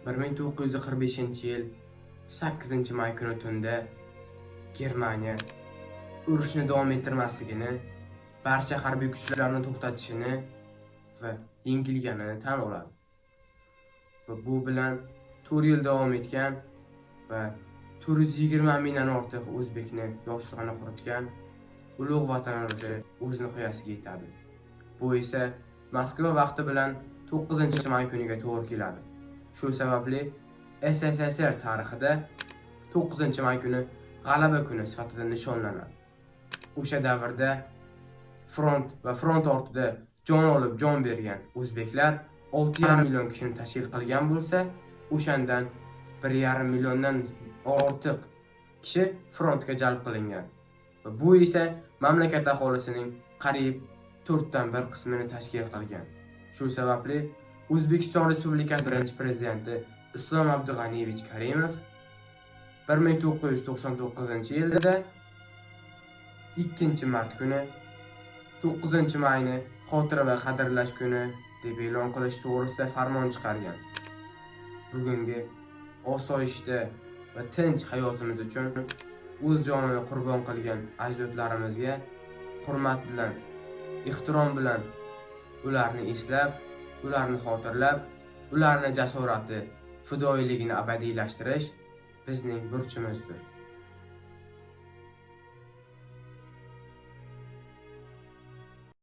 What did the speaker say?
1945-yil 8-may kuni tunda Germaniya urushni davom ettirmasligini, barcha harbiy kuchlarni to'xtatishini va yengilganini tan oladi. Va bu bilan 4 yil davom etgan va 420 mingdan ortiq o'zbekni yoshlig'ini quritgan ulug' vatandoshi o'z nihoyasiga yetadi. Bu esa Moskva vaqti bilan 9-may kuniga to'g'ri keladi. Shu sababli SSSR tarixida 9-may kuni g'alaba kuni sifatida nishonlanadi. O'sha davrda front va front ortida jon olib jon bergan o'zbeklar 6,5 million kishini tashkil qilgan bo'lsa, o'shandan 1,5 milliondan ortiq kishi frontga jalb qilingan. Va bu esa mamlakat aholisining qariyb 1/4 qismini tashkil qilgan. Shu sababli O'zbekiston Respublikasi birinchi prezidenti Islom Abdug'aniyevich Karimov 1999-yilda 2-mart kuni 9-mayni xotira va qadrlash kuni deb e'lon qilish to'g'risida farmon chiqargan. Bugungi osoyishta va tinch hayotimiz uchun o'z jonini qurbon qilgan ajdodlarimizga hurmat bilan, ehtirom bilan ularni eslab, ularni xotirlab, ularning jasorati, fidoyiligini abadiylashtirish bizning burchimizdir.